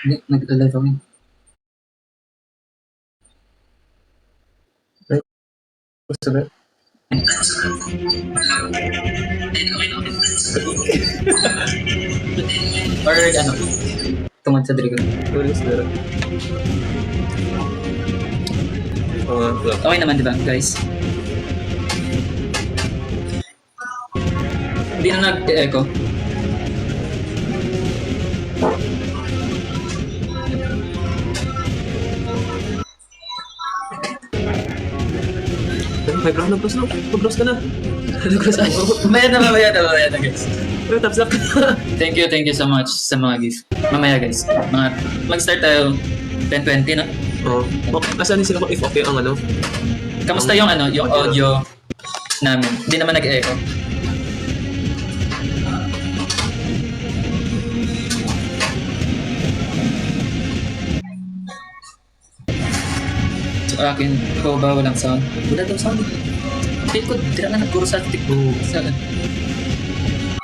Hindi, nag-live kami. Gusto na? Or ano, tungkol sa Dragon. Tulis na rin. Okay naman, di ba, guys? Hindi na nag-echo. May brown na plus na. Mag-browse ka na. Mamaya na, guys. Pero taps up. Thank you so much sa mga gift. Mamaya, guys. Mag-start tayo 10:20, no? Oo. Asan din sila if okay ang ano? Kamusta yung ano, yung audio namin? Hindi naman nag-echo. Sa akin, ko ba walang sound? Wala daw sound. Feel ko, dira na nagkuro sa tik ko. Sa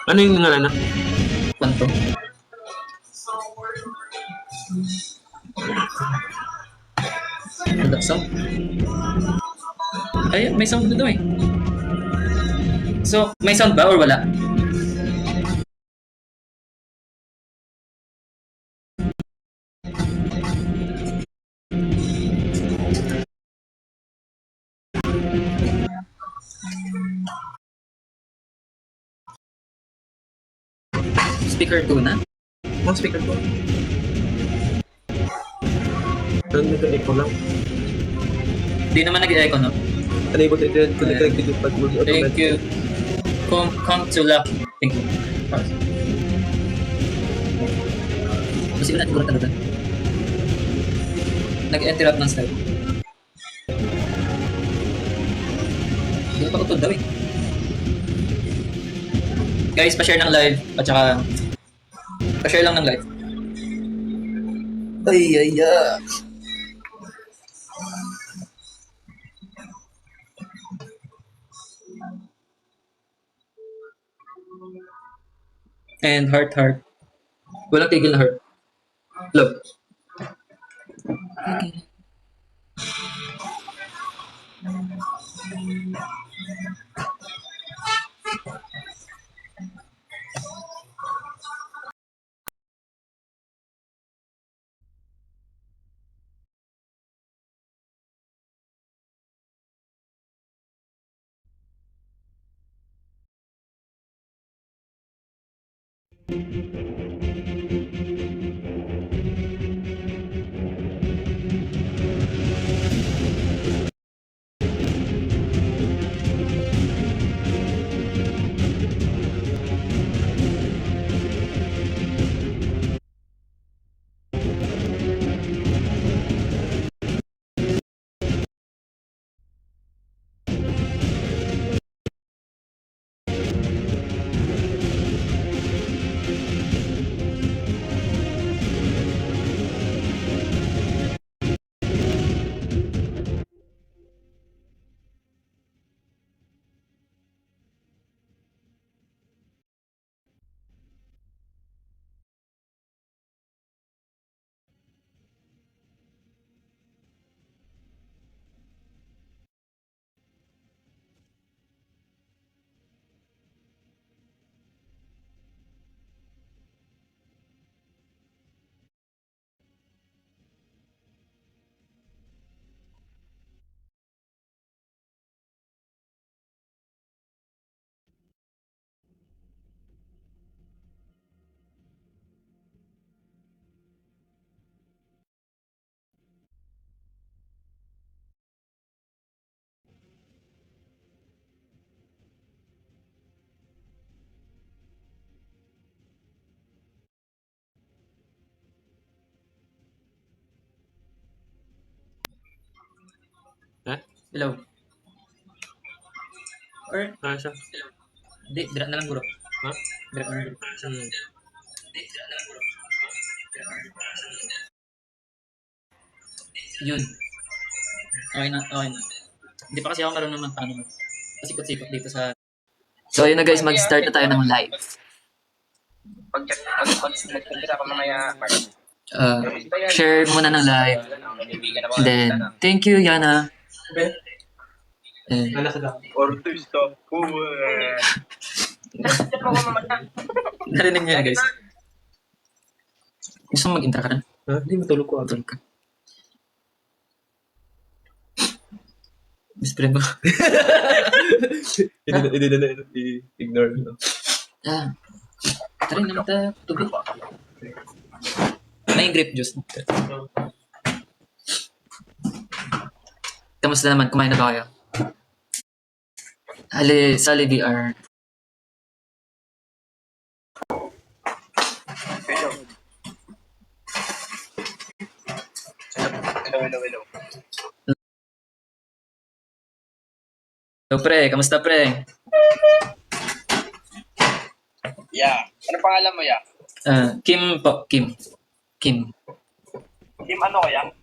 Ano yung ngalan na? kwanto. Wala sound. Ay, may sound na daw eh. So, may sound ba or wala? Speaker 2 na? Ang speaker ko. Ano nag-echo lang? Di naman nag-echo, no? Unable to connect to the pad will be Thank automatic. you. Come to luck. Thank you. Kasi wala siguro talaga. Nag-interrupt ng slide. Hindi pa utol daw eh. Guys, pa-share ng live at saka pa-share lang ng live. Ay. And heart. Walang tigil na heart. Love. Okay. Hello. Or, Ah, siya. di, dira na lang bro. Ha? Dira na lang bro. Hmm. Yun. Okay na, okay na. Hindi pa kasi ako marunong ng paano pasikot-sikot dito sa... So ayun na guys, mag-start na tayo ng live. Pag-nagpunta ako mamaya, Share muna ng live. Then, thank you, Yana. And, Anak ka lang. Artista ko. narinig niyo na guys. Gusto mo mag-intro ka na? Ha? Hindi, matulog ko agad. Tulog ka. Best friend mo. I-ignore mo. Ah. Tara naman tayo. Tubig. May grape juice. Kamusta naman? Kumain na ba kayo? Sa VR. Hello. So pre, kamusta pre? Yeah. Ano pangalan mo, ya? Kim po. Kim. Kim. Team ano kaya?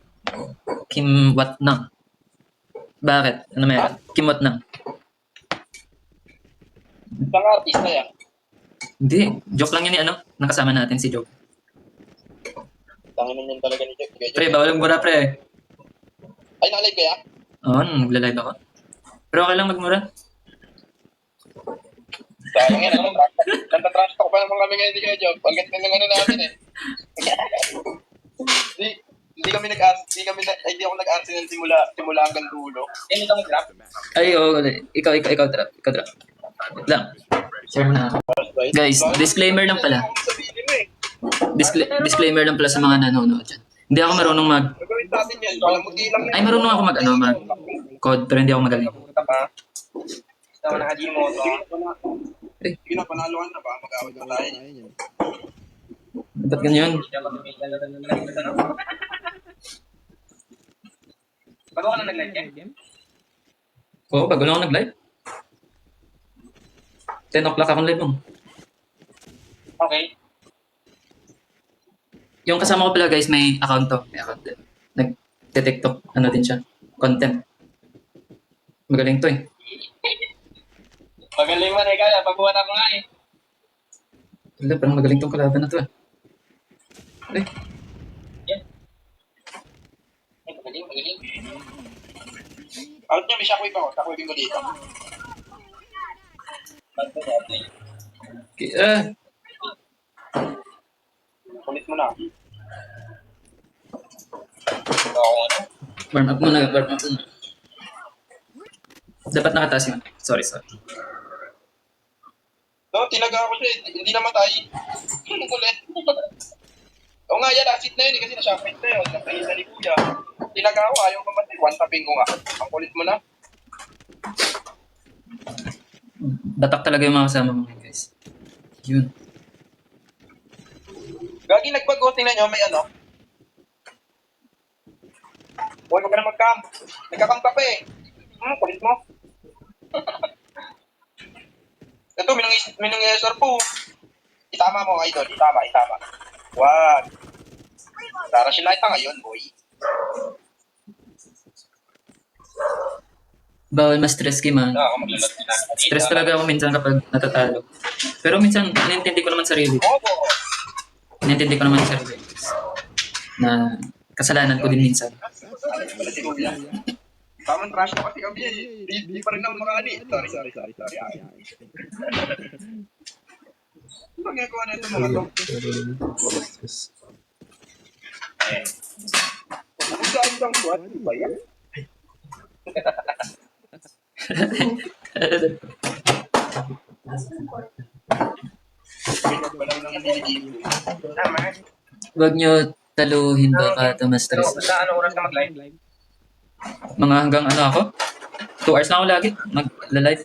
Kim Wat Nang. Bakit? Ano meron? Kim Wat Nang. Isang artista yan. Hindi. Joke lang yun ano? Nakasama natin si Joke. Tanginan yun talaga ni Jeff. Pre, bawal magmura pre. Ay, nakalive kaya? Oo, nagla-live ako. Pero okay lang magmura. Sayang yan. Nanta-trash talk pa naman kami ngayon ni Kuya Jeff. Ang ganda ng ano namin eh. Hindi kami hindi ako nag-answer ng simula hanggang dulo. Eh, hindi ka mag-rap? Ay, oo. Ikaw drop. Ikaw drop. Wait lang. Share mo na ako. Guys, disclaimer lang pala. Sabihin mo eh. Disclaimer lang pala sa mga nanonood dyan. Hindi ako marunong Gagawin natin yan. Walang mag-ilang na. Ay, marunong ako mag code, pero hindi ako magaling. Puta pa. Gusto mo naka-Gmoto. Eh, Sige na, panaluan na ba? Mag-awit na tayo. ba't ganyan? Bago ka na nag-live yan? Oo, bago lang ako nag-live. 10 o'clock akong live mo. Okay. Yung kasama ko pala guys, may account to. May account din. Nag-TikTok, ano din siya. Content. Magaling to eh. Magaling mo na ikaw. Pagbuhat ako nga eh. Wala, parang magaling tong kalaban na to eh. Eh, Ay, magaling. Out niya, may shockwave ako. Shockwave ko dito. okay, Kulit mo na. Oo, ano? warm up muna. Dapat nakataas yun. Sorry. No, tinaga ako siya eh. Hindi namatay. Ang kulit. Oo nga, yan. Last hit na yun eh. Kasi na-shockwave na yun. Nasa ni Kuya. Tinaga ako. Ayaw mamatay. One tapping ko nga. Ang kulit mo na. Batak talaga yung mga kasama mo guys. Yun. Gagi, nagbago. Tingnan nyo, may ano. Huwag ka na mag-camp. Nagka-camp ka pa eh. Kulit mo. Ito, minang po. Itama mo, idol. Itama. Wag. Tara sila ita ngayon, boy. Bawal ma-stress Kim ah. Ako maglalat na. Stress talaga ako minsan kapag natatalo. Pero minsan, inintindi ko naman sarili. Opo. Inintindi ko naman yung sarili. Na kasalanan ko din minsan. Wala si Kuya. Tamang trash ko kasi kami eh. Di pa rin naman makaani. Sorry. Ano ginagawa na ito mga to? Kung saan isang SWAT, di ba yan? Tama. Huwag nyo taluhin baka ma-stress. Anong oras ka mag-live? Mga hanggang ano ako? 2 hours na ako lagi. Mag-live.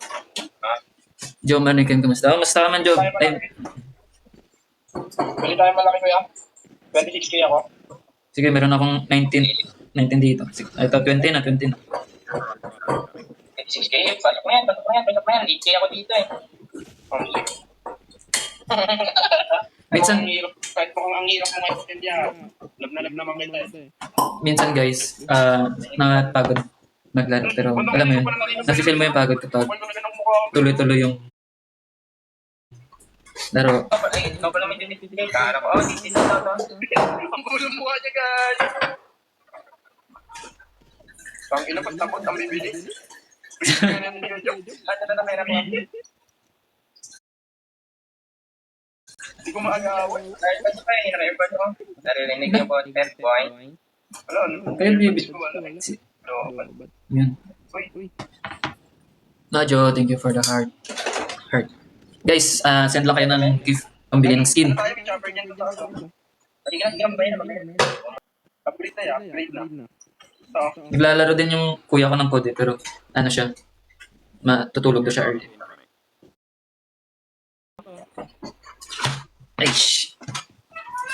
Joe Manikin, kumusta? Kumusta ka man, Joe? Ay, Bili tayo malaki ko yan. 26K ako. sige, meron akong 19 dito. Sige, ito, 20 na. 6K, pasok na yan, pasok na yan, pasok na yan. 8K ako dito eh. Minsan, Kahit mukhang ang hirap mo ngayon yan. Lab na naman kita eh. minsan guys, nakapagod maglaro. Pero alam mo yun, nafe-feel mo yung pagod kapag tuloy-tuloy yung laro. Ay, ikaw pala may dinititigay. Kala ko, oh, dito na to. Ang bulong mukha niya, guys. Ang ina, ba't takot ang bibili? Ano na naman ako? Hindi ko maagawan. Airpods pa eh, airpods ko. Naririnig niyo po, test boy. Ano? Kaya bibili. Yun. Najo, thank you for the heart. Guys, send lang kayo ng gift pambili ng skin. Tayo, may chopper niyan sa ano. Hindi ka ba yun? Upgrade na yan, upgrade na. Naglalaro din yung kuya ko ng code pero ano siya, matutulog daw siya early. Aish!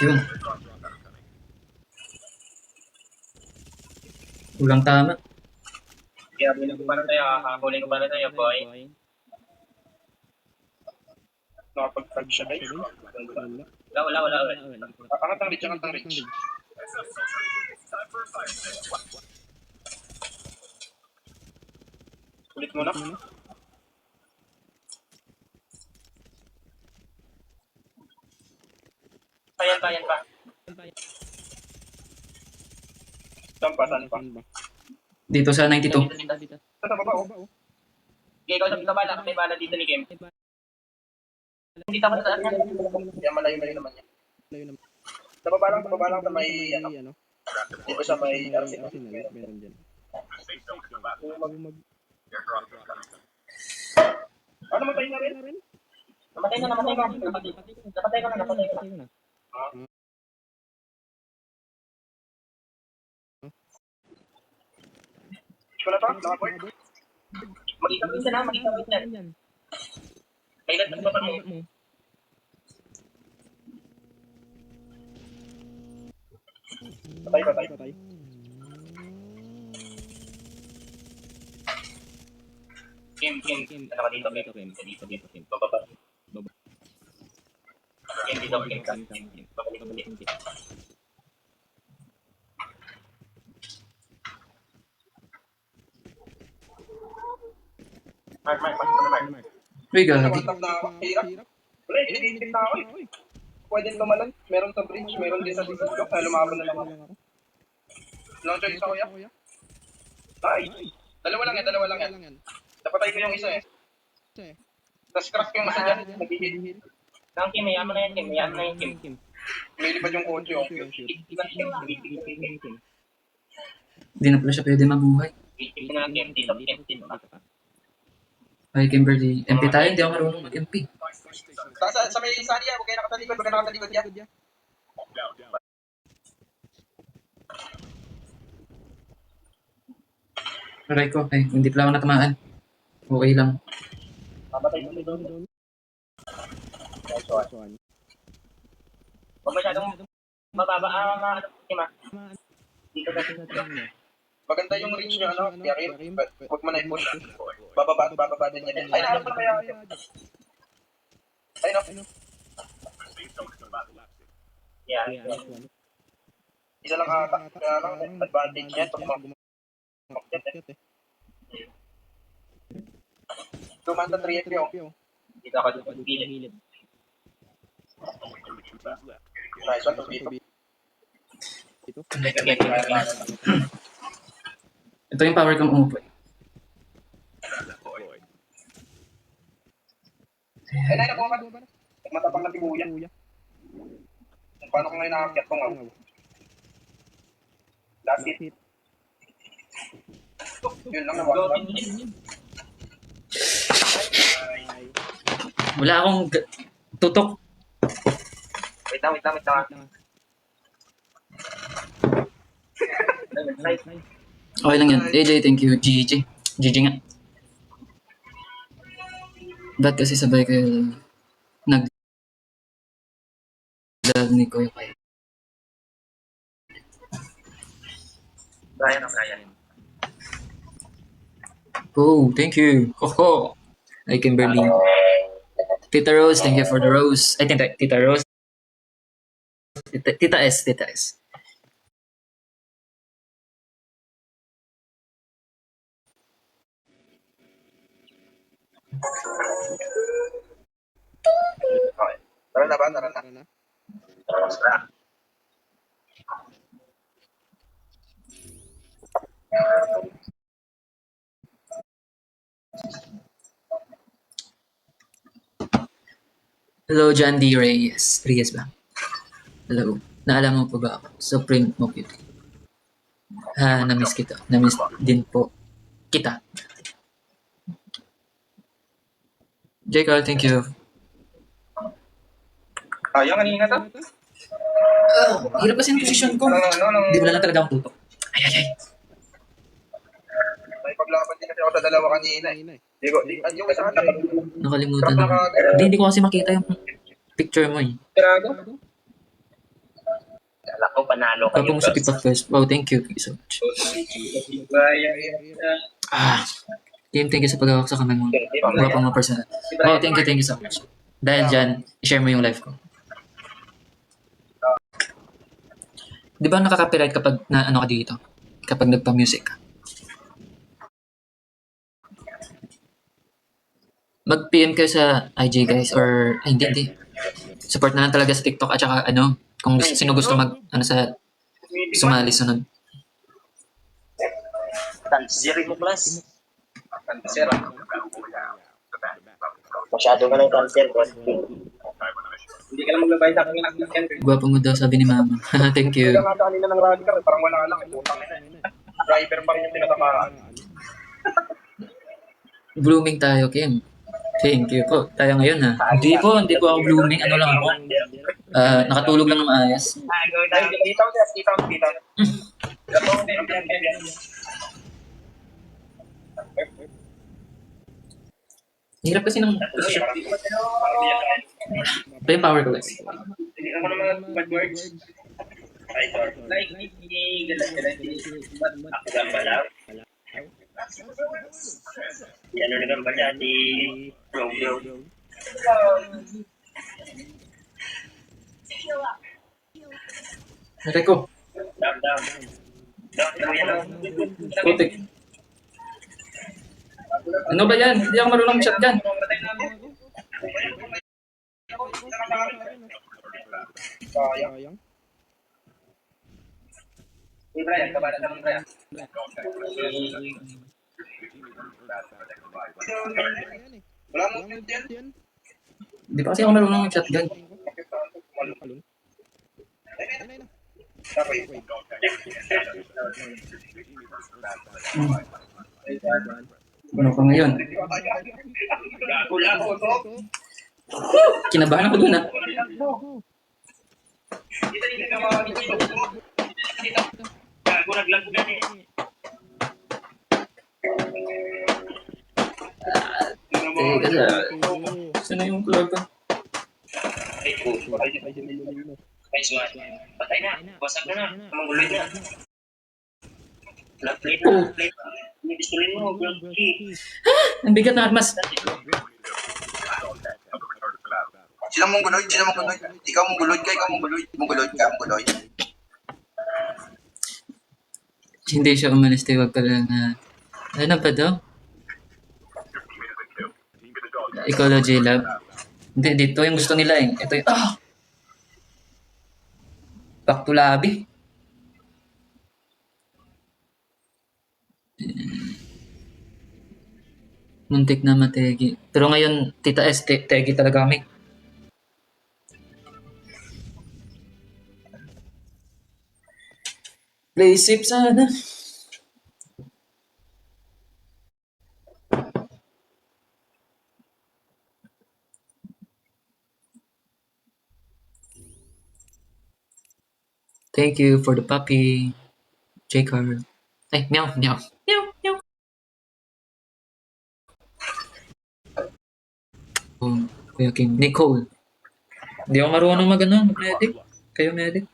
Yun. Ulang tama. Kaya bilhin ko para tayo, hakulin ko para tayo, boy. Nakapag-tag siya, guys. Wala. Angat ang reach, angat ang reach. Ulit mo na. Tayan pa. Saan pa? Dito sa 92. Sa baba, oh. Okay, ikaw sa bala. May bala dito ni Kim. Hindi ka sa akin. Yan, malayo naman yan. Sa baba lang sa may, ano. Dito sa may Arsenal. Meron dyan. Namatay na rin? Namatay na. Ko na to? Nakaport? Mag-ikabit na. Kailan ang baba mo? Patay. Kim. Ano ka dito, Kim? Dito. Bababa. Kim, dito, Kim. Babalik. Mark. Uy, gagi. Hirap. Wala, iniisip na ako eh. Pwede lumalan. Meron sa bridge, meron din sa dito. Kaya lumaban na lang ako. Long choice ako ya. Ay! Dalawa lang yan. Napatay ko yung isa eh. Tapos crack yung isa dyan. Nag-hit. Ang Kim, mayaman na yan, Kim. May lipad yung kotse oh. Hindi na pala siya pwede mabuhay. Kim. Ay, Kimberly. MP tayo, hindi ako marunong mag-MP. Sa may isa niya, huwag kayo nakatalikod niya. Aray ko, ay, hindi pala ako natamaan. Okay lang. Mamatay mo doon. Huwag masyadong mababa Kim ah. Dito kasi sa niya. Maganda yung reach niya, ano, Yarin. Huwag mo na i-push. Bababa din niya. Ay, naharap mo na kaya. Ay, no. Yeah. Isa lang ata. Kaya lang, advantage niya. Tumanta 3 FP, oh. Dito ako dito. Hilid. Nice one, dito. Ito yung power kong umupo. Ay, nakuha ka. Matapang na tibuya. Paano ko ngayon nakakit ko nga? Last hit. Yun lang naman. Wala akong tutok. Wait lang. Okay lang yan. AJ, thank you. GG nga. Ba't kasi sabay kayo nag-love ni Kuya Kai? Brian. Oh, thank you. Ho. Hi, Kimberly. Tita Rose, thank you for the rose. I think Tita Rose. Tita S, Tita S. Okay. Tara na ba? Tara na. Hello, John D. Reyes. Reyes ba? Hello. Naalala mo po ba ako? Supreme mo cute. Na-miss kita. Na-miss din po kita. J. Carl, thank you. Yung kanina to? Hirap kasi yung posisyon ko. Hindi mo na lang talaga akong tutok. Ay. May paglaban din kasi ako sa dalawa kanina eh. Yung isa ka Nakalimutan na. Hindi ko kasi makita yung picture mo eh. Tirago? Alam ko, panalo kayo. Kapag mo sa pick up first. Wow, thank you. Thank you so much. Thank you sa paghawak sa kamay mo. Wala pang mga personal. Wow, thank you so much. Dahil dyan, i-share mo yung live ko. Di ba nakaka-copyright kapag na ano ka dito? Kapag nagpa-music ka? Mag-PM kayo sa IG guys or ay, hindi. Support na lang talaga sa TikTok at saka ano, kung sino gusto mag ano sa sumali sunod. Tanziri mo, class. Cancer. Masyado ka ng cancer, boss. Hindi ka lang maglabay sa akin ng cancer. Gwapo mo daw, sabi ni Mama. Thank you. Kaya nga kanina ng rally ka, parang wala lang. Putang ina. Driver pa rin yung pinatamaan. Blooming tayo, Kim. Thank you po. Tayo ngayon ha. Hindi po ako blooming. Ano lang ako. Nakatulog lang ng maayos. Dito. Hirap kasi ng posisyon. Ito yung power ko guys. Hindi ako naman bad words. Like, Ako gambala. Yan na gambala di bro. Nakay ko. Dam. Putik. Ano ba yan? Hindi ako marunong shotgun. sayang. Brian, kabalan naman Brian. Wala mo yan. Hindi pa kasi ako marunong shotgun. Tapos, Ano pa ngayon? wala ko to. Kinabahan ako dun ah. Hindi ka makakita. Gago naglagugan eh. Teka sa... Saan na yung color ko? Ay, nice one. Patay na. Wasak na. Mangguloy na. Plate na. Nibistulin mo. Ang bigat ng armas. Sino mong guloy? Ikaw mong guloy ka, Mongoloid ka. Hindi siya umalis. Wag pala na... Ano pa daw? Ecology lab. Hindi, dito yung gusto nila eh. Ito yung... Back to lobby. Muntik na mategi. Pero ngayon, Tita S, tegi talaga kami. Play safe sana. Thank you for the puppy. J-Car. Ay, meow. Kuya Kim. Nicole. Hindi ako marunong mag-medic. Kayo medic.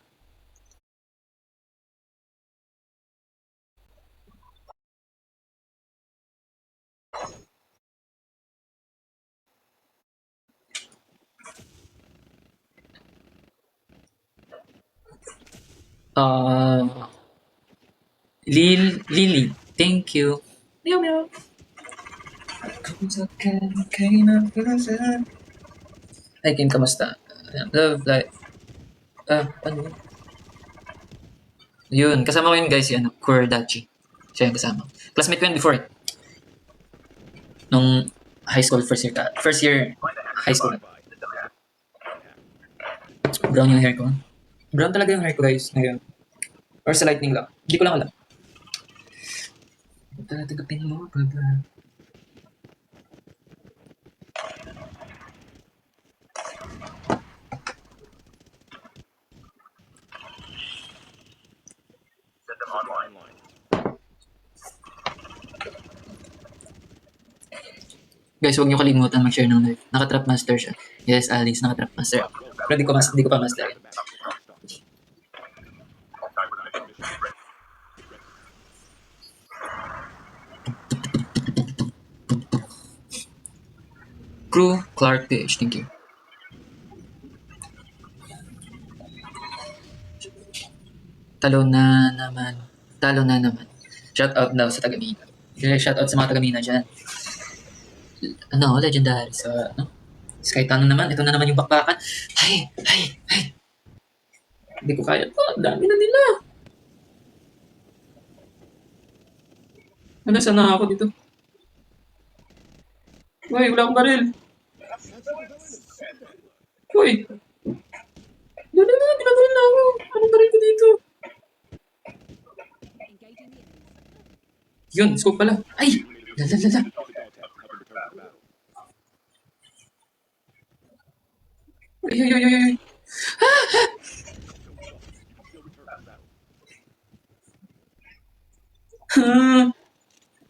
Uh, Lily, thank you. Meow meow. Hi Kim, kamusta? Love life. Ano yun? Yun, kasama ko yun guys, yun, Kurdachi. Siya yung kasama. Classmate ko yun before eh. Nung high school, first year high school. Brown yung hair ko. Brown talaga yung hair ko guys, ngayon. Or sa lightning lang. Hindi ko lang alam. Tatagapin mo, baba. Guys, huwag niyo kalimutan mag-share ng live. Naka-trap master siya. Yes, Alice, naka-trap master. Pero di ko pa master. Crew, Clark PH, thank you. Talo na naman. Shout out daw sa Tagamina. Shout out sa mga Tagamina dyan. Ano, legendary sa, ano? Sky Tunnel naman. Ito na naman yung bakbakan. Hay! Hindi ko kaya to. Ang dami na nila. Ano, saan na ako dito? Uy, wala akong baril. Uy! Pinabaril na ako. Anong baril ko dito? Yun, scope pala. Ay! Lala. Ay.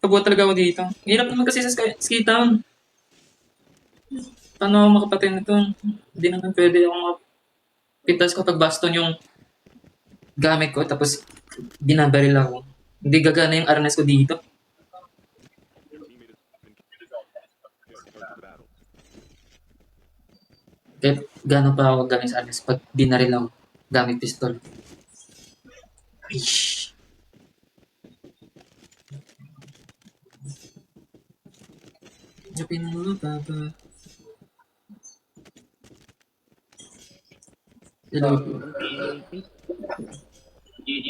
Pabuhat talaga ako dito. Hirap naman kasi sa ski town. Paano ako makapatay nito? Hindi naman pwede ako makapitas kapag baston yung gamit ko tapos binabaril ako. Hindi gagana yung arnes ko dito. Kahit gano'n pa ako gamit sa arnes pag binaril ako gamit pistol. Aish. Japin mo, baba. Hello. GG.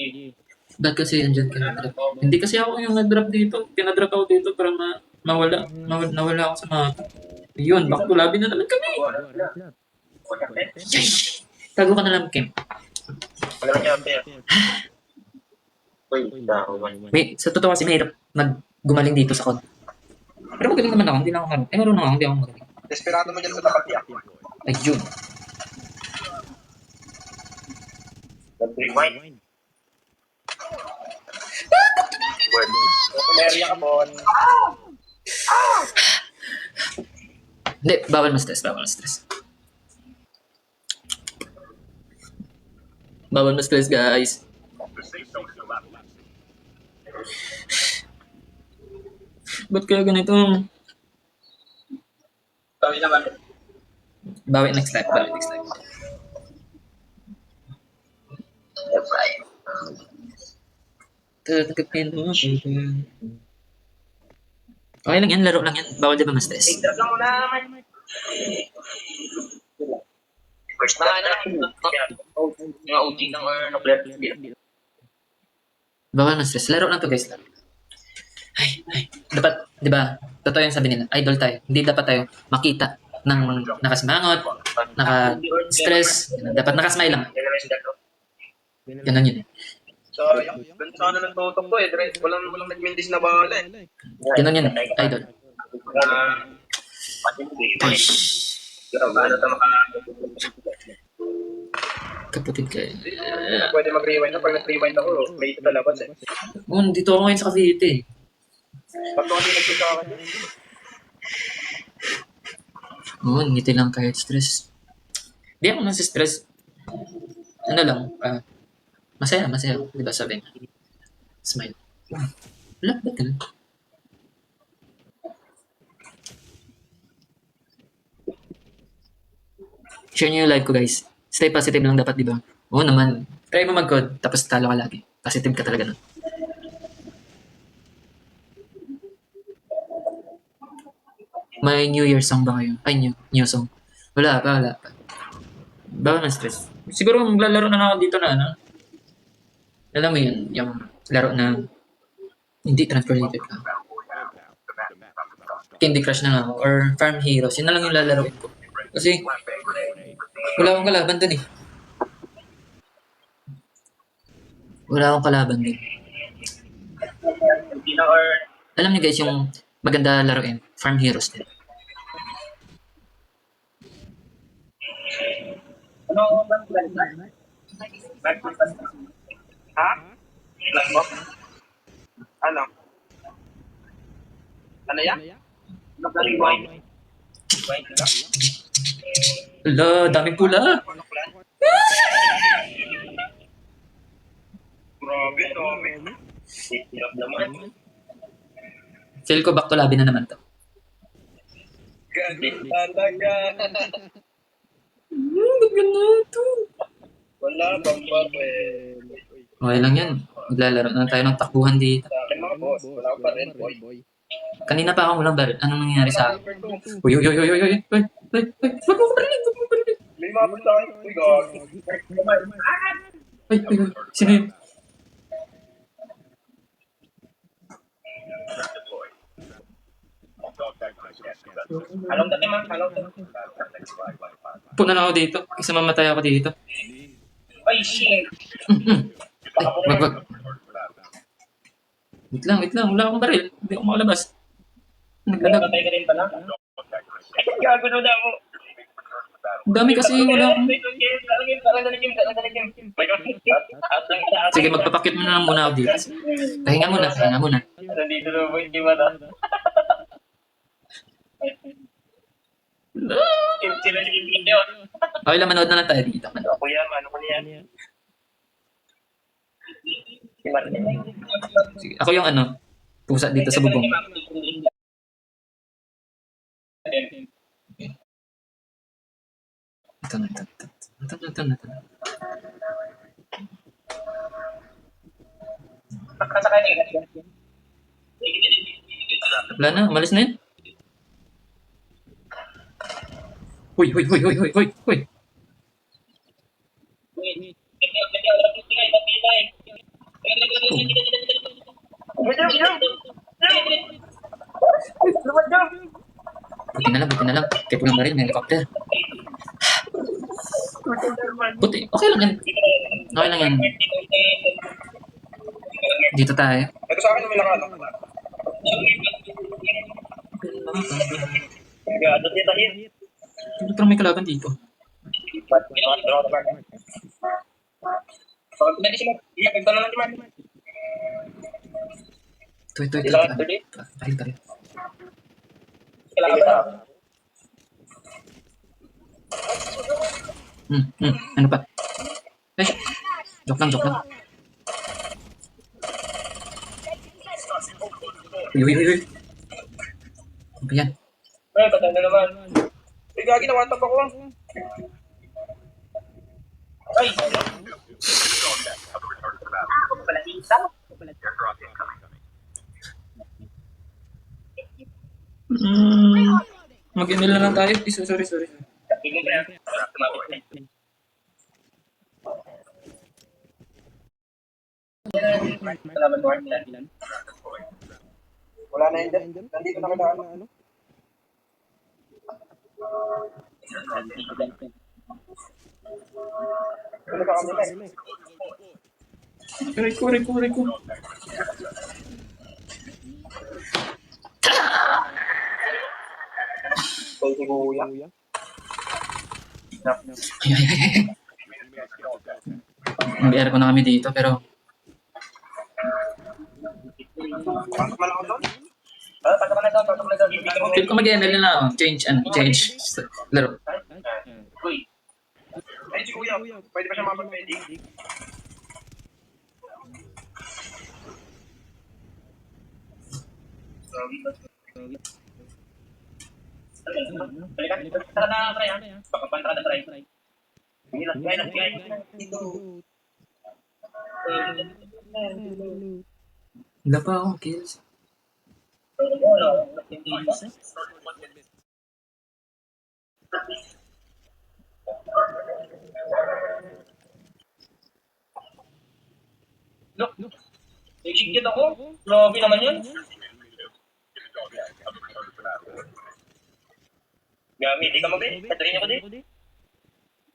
Ba't kasi andyan ka na-drop? Hindi kasi ako yung nag-drop dito. Pinadrop ako dito para nawala ako sa mapa. Yun, back to lobby na naman kami. Yay! Tago ka na lang, Kim. Wala niya, Bear. Uy, dahon. Sa totoo kasi mahirap gumaling dito sa COD. Pero magaling naman ako, hindi lang ako marunong. Marunong ako, hindi ako magaling. Desperado mo dyan sa tapat niya. Ayun. Rewind. Word. Open area ka, Bon. Hindi, bawal ma-stress. Bawal ma-stress, guys. Ba't kaya ganito? Sabi naman. Bawi next life. Tatagapin mo. Okay lang yan, laro lang yan. Bawal di ba ma-stress? Drag lang muna naman. First na mga OG lang or nuclear. Bawal ma-stress. Laro lang to guys. Laro. Ay. Dapat, di ba, totoo yung sabi nila, idol tayo. Hindi dapat tayo makita ng nakasimangot, naka-stress. Dapat nakasmile lang. Ganun yun. Sayang. Ganun sana nagtutok to eh. Walang nagmintis na bala eh. Ganun yun, idol. Ay, Paano ito kapatid ka. Pwede mag-rewind na. Pag nag-rewind ako, may ito talabas eh. Dito ako ngayon sa Cavite. Pag ako nag-check ako. Ngiti lang kahit stress. Di ako nasa stress. Ano lang, masaya. Di ba sabi nga? Smile. Wala, ba't ganun? Share nyo yung live ko guys. Stay positive lang dapat, di ba? Oo naman. Try mo mag-code, tapos talo ka lagi. Positive ka talaga nun. May New Year song ba ngayon? Ay, new song. Wala pa, wala pa. Baka na stress. Siguro maglalaro na lang ako dito na ano. Alam mo yun, yung laro na hindi translated ka. Candy Crush na nga ako, or Farm Heroes. Yun na lang yung lalaroin ko. Kasi wala akong kalaban dun eh. Wala akong kalaban dun. Alam niyo guys, yung maganda laruin, Farm Heroes din. Ha? Like mo? Ano? Ano yan? Rewind. Rewind ka? Ala, daming pula. Grabe, dami. Hirap naman. Feel ko back to labi na naman to. Galit talaga. Ganda to. Wala, bambal eh. Okay lang yan. Maglalaro na tayo ng takbuhan dito. Sa akin mga boss, wala pa rin, boy. Kanina pa ako walang baril. Anong nangyari sa akin? Uy, uy, uy, uy, uy, uy, uy, uy, uy, wag mo ko bariling, wag mo ko bariling. May mga basta kayo. Uy, God. Uy, uy, uy, sino yun? Halong dati man, halong dati. Puna na ako dito. Kasi mamatay ako dito. Ay, shit. Ay, wag, wag. Wait lang. Wala akong baril. Hindi ako makalabas. Naglalag. Patay ka rin pala. Ay, gago na ako. Ang dami kasi wala akong... Sige, magpapakit mo na lang muna ako dito. Pahinga muna. Nandito na po, hindi ba na? Sila si video. Okay lang, manood na lang tayo dito. Kuya, ano ko niyan? Si Martin. Sige, ako yung ano, pusa dito sa bubong. Ito na. Nakasakay na yun. Wala na, umalis na yun. Huy. Buti na lang. Kaya pulang baril, may helicopter. Buti, okay lang yan. Dito tayo. Ito sa akin, may nakano. Gado niya tayo. Parang may kalaban dito. Pwede sila. Ito na lang naman. Ito. Baril. Kailangan ba? Ano pa? Eh, joke lang. Uy. Ano ba yan? Ay, patay na naman. Ay, gagi, nawatap ako. Ay! Mag-email na lang tayo. Sorry. Wala na yun dyan. Nandito na kita ano. Ano ka kami na? Aray ko. Kaya si Kuya. Ay. Mag-air ko na kami dito, pero Pasok man ako doon? Pasok na doon. feel ko mag-ML na lang ako. Change. Laro. Uy. Ay, si Kuya. Pwede ba siya mapag-pwede? Tara na, pre. Baka pantra na, pre. Let's go, let's go. Wala pa akong kills. Look, nag-shigit ako. Grabe naman yun. Gami, di ka mabit. Patuloy ako din.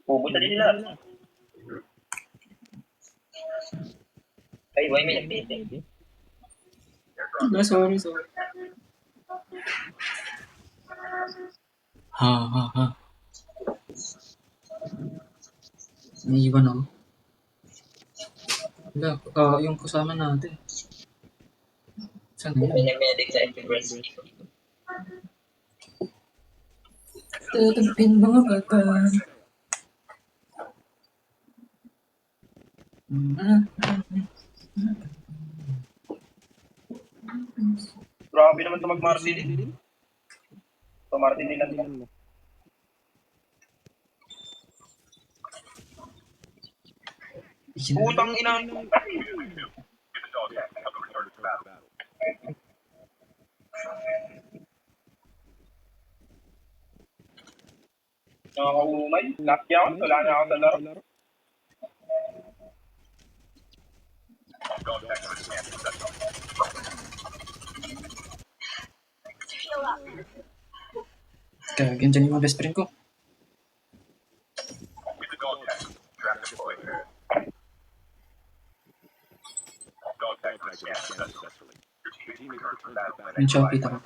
Pupunta din nila. Ay, why may nag-bit? No, sorry. Ha. Naiiwan ako. Wala, yung kasama natin. Saan na May yun? nag-medic sa entrance. Tatampin mga bata. Grabe naman ito mag-Martin. So, Martin nila nila. Putang ina. Nakakaumay. Lucky ako. Wala na ako sa laro. Kaya ganyan yung mga best friend ko. Yung Shopee ako.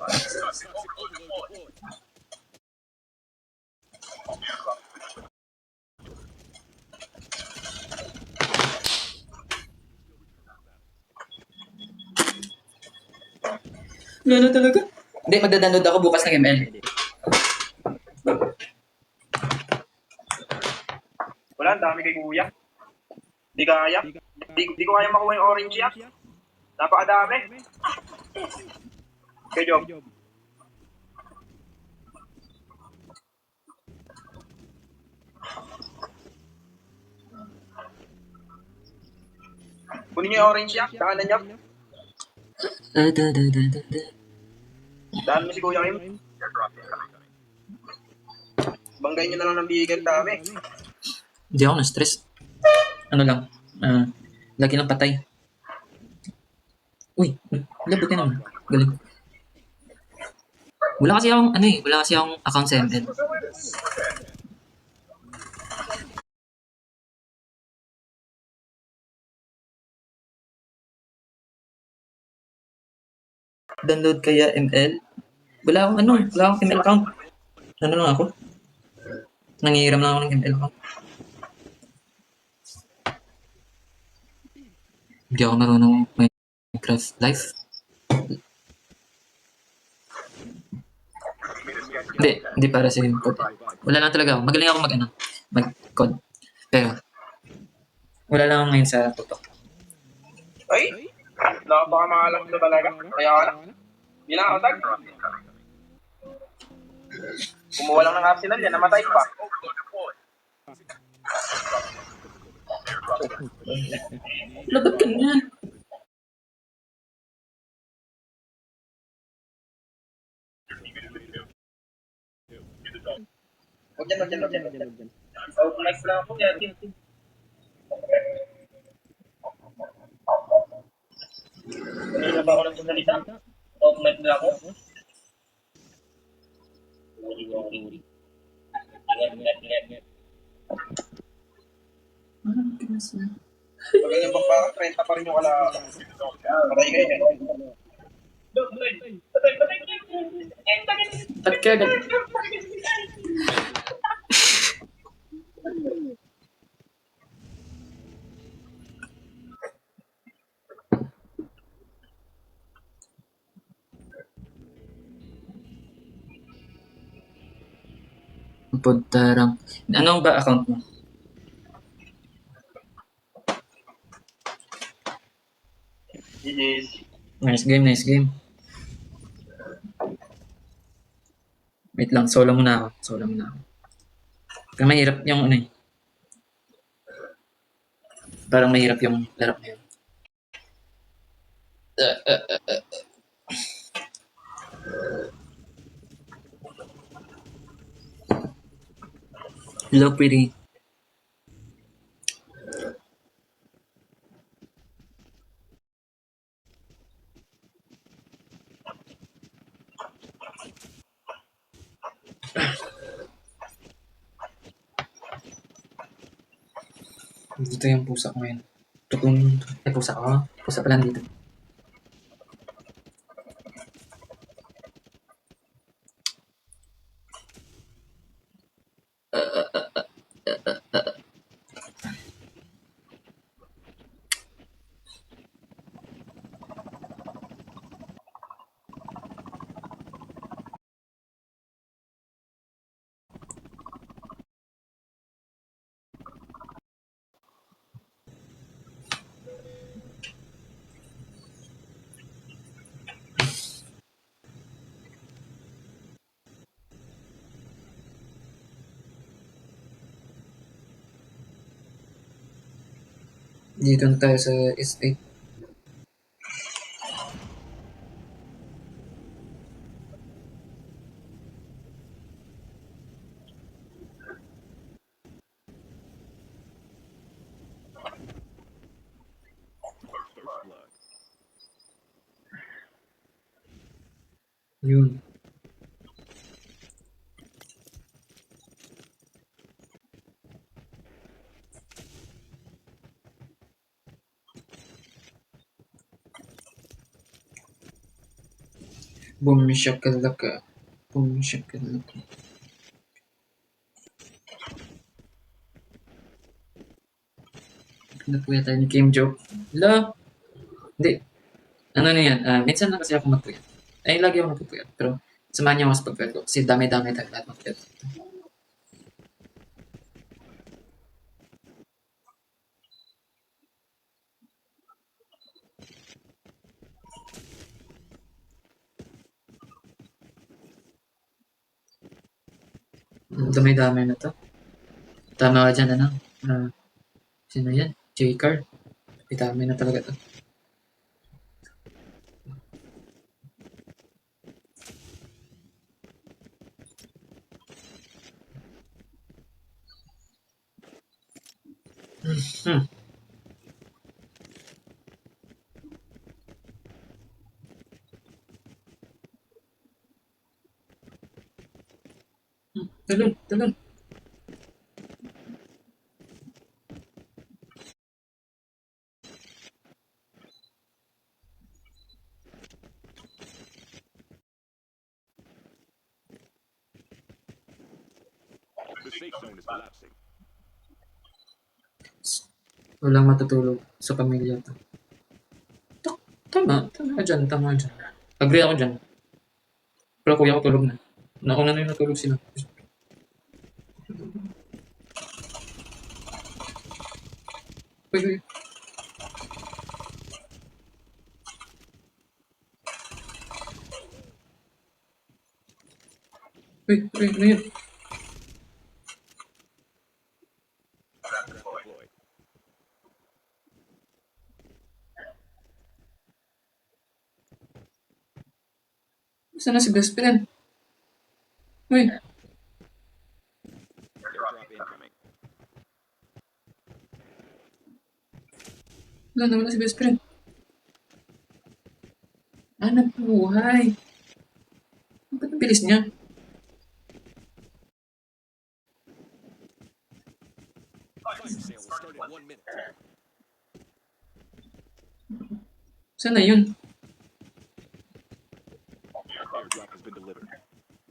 Wala na talaga. Hindi, magda-download ako bukas ng ML. Wala, ang dami kay kuya. Di kaya. Di ko kaya makuha yung orange yak. Napakadami. Okay, Job. Kunin niyo yung orange yak. Kanan niyo. Daan mo si Kuya Kim. Banggay niyo na lang ng bigyan dami. Hindi ako na-stress. Ano lang, lagi lang patay. Uy, labot ka naman. Galing. Wala kasi akong account sa ML. Download kaya ML? Wala akong ML account. Ano lang ako? Nangihiram lang ako ng ML account. Hindi ako marunong Minecraft Live. Hindi para sa yung code. Wala lang talaga ako. Magaling ako mag-code. Pero, wala lang ako ngayon sa TikTok. Ay! Napakamahalang na talaga. Kaya ka na. Hindi na ako tag. Kumuha lang ng Arsenal yan. Namatay pa. Labat ka na. Huwag dyan. Oh, next lang ako. Kaya hindi na ba ako nagsasalita? Oh, mic na ako. Pag ganyan bang parang 30 pa rin yung kalaban. Patay kayo eh. At kaya agad. Puntarang. Anong ba account mo? GG's. Nice game. Wait lang, solo muna ako. Kaya mahirap yung Parang mahirap yung laro na yun. Hello, pretty. Dito yung pusa ko ngayon. Tukong, pusa ko. Pusa pa lang dito. Dito na tayo sa S8. Yun. Boom shakalaka. Boom shakalaka. Ano po yata ni Kim Joke? Hello? Hindi. Ano na yan? Minsan lang kasi ako magpuyat. Ay, lagi ako magpupuyat. Pero samahan niyo ako sa pagpuyat ko. Kasi dami-dami tayo lahat magpuyat. Dami-dami na to. Tama ka dyan, ano? Sino yan? J-Car. Dami na talaga to. Hmm. Talon, talon. The safe zone is collapsing. Walang matutulog sa pamilya to. Tama ka dyan, tama ka dyan. Agree ako dyan. Pero kuya ko tulog na. Nauna na yung natulog sila. Uy, uy. Uy, uy, ano yun? Deployed. Saan na si best friend? Uy, Airdrop incoming. wala na, wala si best friend. Nabuhay. Ba't ang bilis niya? Fire sale will start in 1 minute. Saan na yun? Airdrop has been delivered.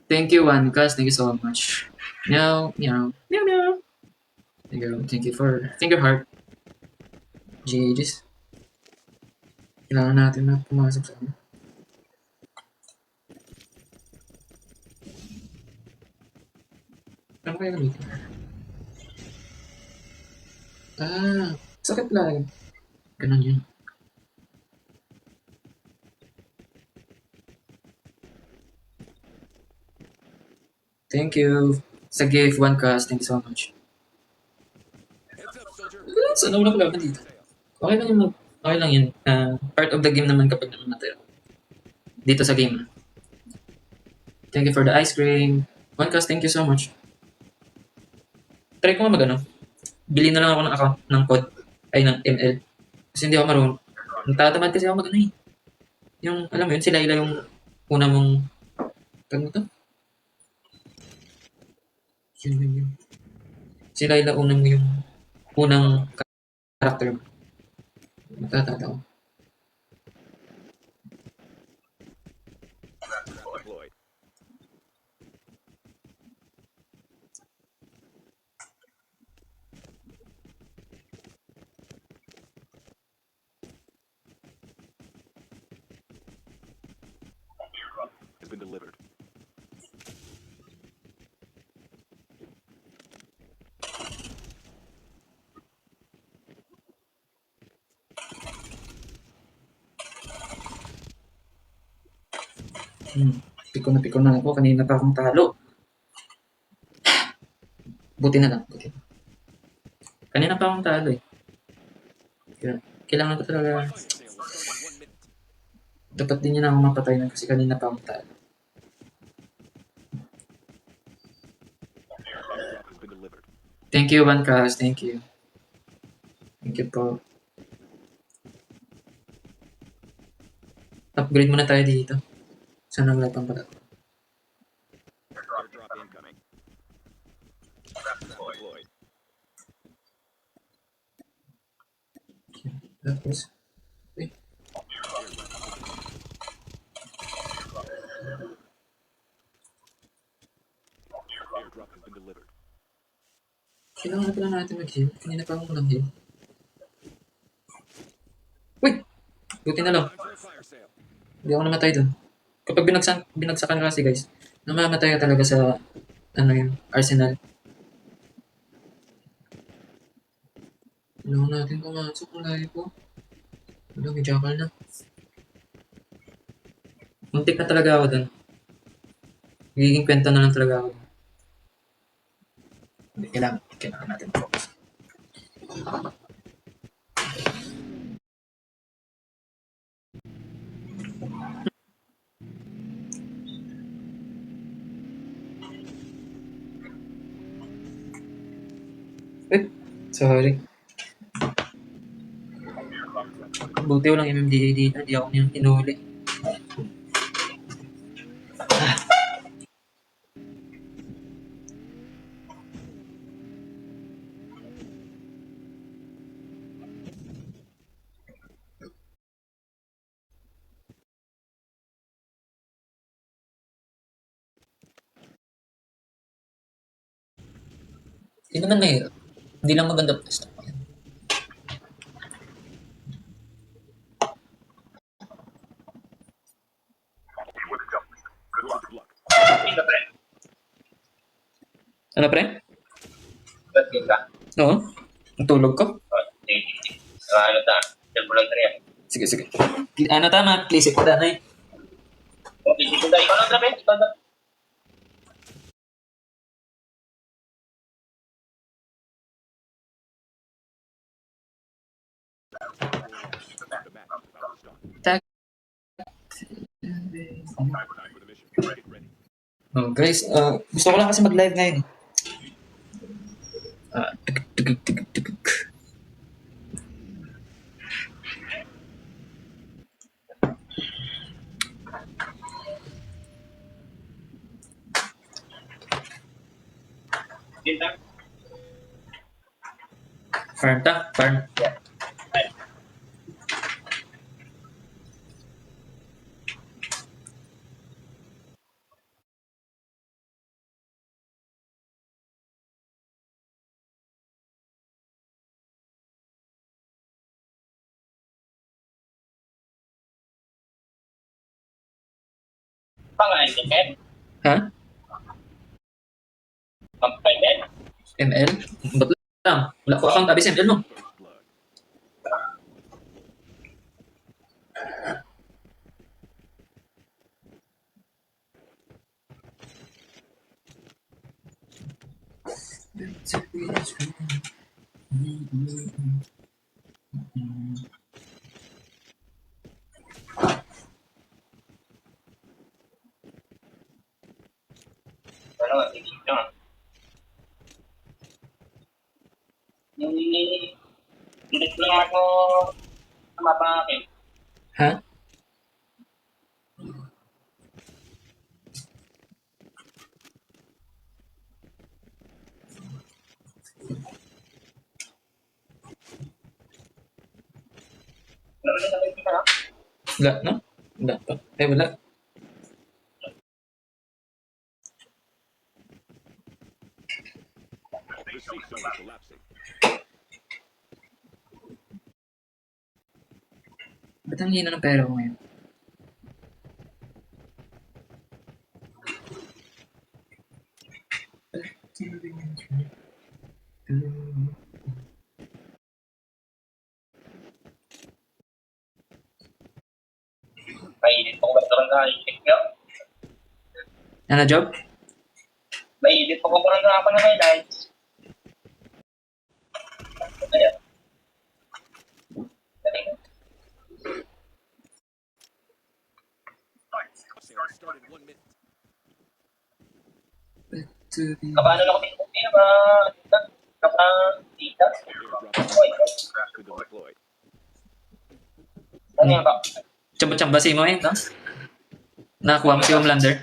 Thank you, Wankas. Thank you so much. Meow, meow, meow, meow. Thank you, heart. GG's. Kailangan natin na pumasok sa ano. Ano kaya dito? Sakit lang. Ganun yun. Thank you. Sa gift, Wankas. Thank you so much. Heads up, Soldier, Sana wala ko dito. Okay lang yun. Okay lang yun. Part of the game naman kapag namamatay ako. Dito sa game. Thank you for the ice cream. OneCast, thank you so much. Try ko nga mag-ano. Bili na lang ako ng account ng code. Ay, ng ML. Kasi hindi ako marunong. Natatamad kasi ako mag-ano eh. Yung, alam mo yun, sila ila yung una mong... Tawag mo to? Yun. Sila ila unang mo yung unang character mo. Natatamad ako. deployed. Has been delivered. Piko na ako. Kanina pa akong talo. Buti na lang. Buti. Kanina pa akong talo eh. Kailangan ko talaga. Fire sale will start in 1 minute. Dapat din yun ako mapatay na kasi kanina pa akong talo. Airdrop has been delivered. Thank you, OneCast. Thank you. Thank you po. Upgrade muna tayo dito. Sana wala pang pala. Airdrop incoming. Deployed. Tapos, Airdrop has been delivered. kailangan na pala natin mag-heal. Kanina pa akong heal. Uy! Buti na lang. Time for a fire sale. Hindi ako namatay dun. Kapag binagsakan kasi guys, namamatay ka talaga sa ano yun, arsenal. Kailangan natin pumasok ng lahi po. Wala, may jackal na. Muntik na talaga ako dun. Magiging kwento na lang talaga ako. Hindi, kailangan natin focus. Sorry. Buti walang MMDA dito. Hindi ako niyang inuli. Hindi naman mahirap. Hindi lang maganda pwesto. Good to block. Dito, pre. Ano pre? Ba't yun ka? Oo. Ang tulog ko. Ano ta? Diyan mo lang tre. Sige. Ano tama? Please, ito na eh. Okay, dito tayo. Ikaw lang, tre. Ikaw lang. The match is about to start. Tag. Time for the mission. Get ready. Oh, guys, gusto ko lang kasi mag-live ngayon. Tugug. Dito. Farm. Pangalan niya, Ken? Ha? Pampailan? ML? Ba't lang? Wala ko account abis ML mo. First blood. Ano nga, hindi siya. Hindi ko lang ako mapakin. Ha? Ano na sabi ka na? Wala, no? Wala pa. Eh, wala. The safe zone is collapsing. Ba't ang hina ng pera ko ngayon? Mainit po ko ba ito na isip nyo? Ano, job? Mainit po ko ba ito na highlights? Ayan. Sale start in 1 minute. Kapano na ko dito? Hindi ba? Kapatita? Airdrop has been deployed. Ano yan ba? Tsamba-tsambasi mo eh, no? Nakakuha mo si Homelander.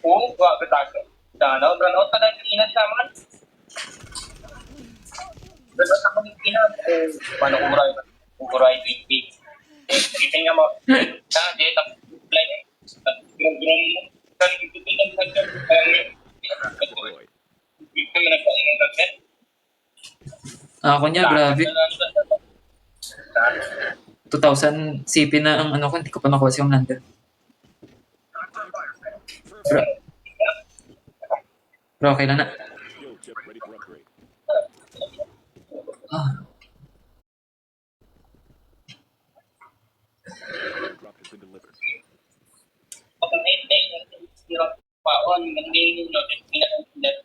Oo, grabe tayo. Branout pa dahil kanina sa mga. Branout ako ng kina. Paano kuray 20? Tingnan mo. Di, play eh. Ground mo. Kali ito tingnan mo. Deployed. Ito mo nagpahingan natin. Ako niya, grabe. 2,000 CP na ang ano ko, hindi ko pa makuha si Homelander. Pero okay lang na. Skill chip ready for upgrade. Ah, Airdrop has been delivered. Kapag na-explain, zero paon, hindi yung notice, pinag-upload.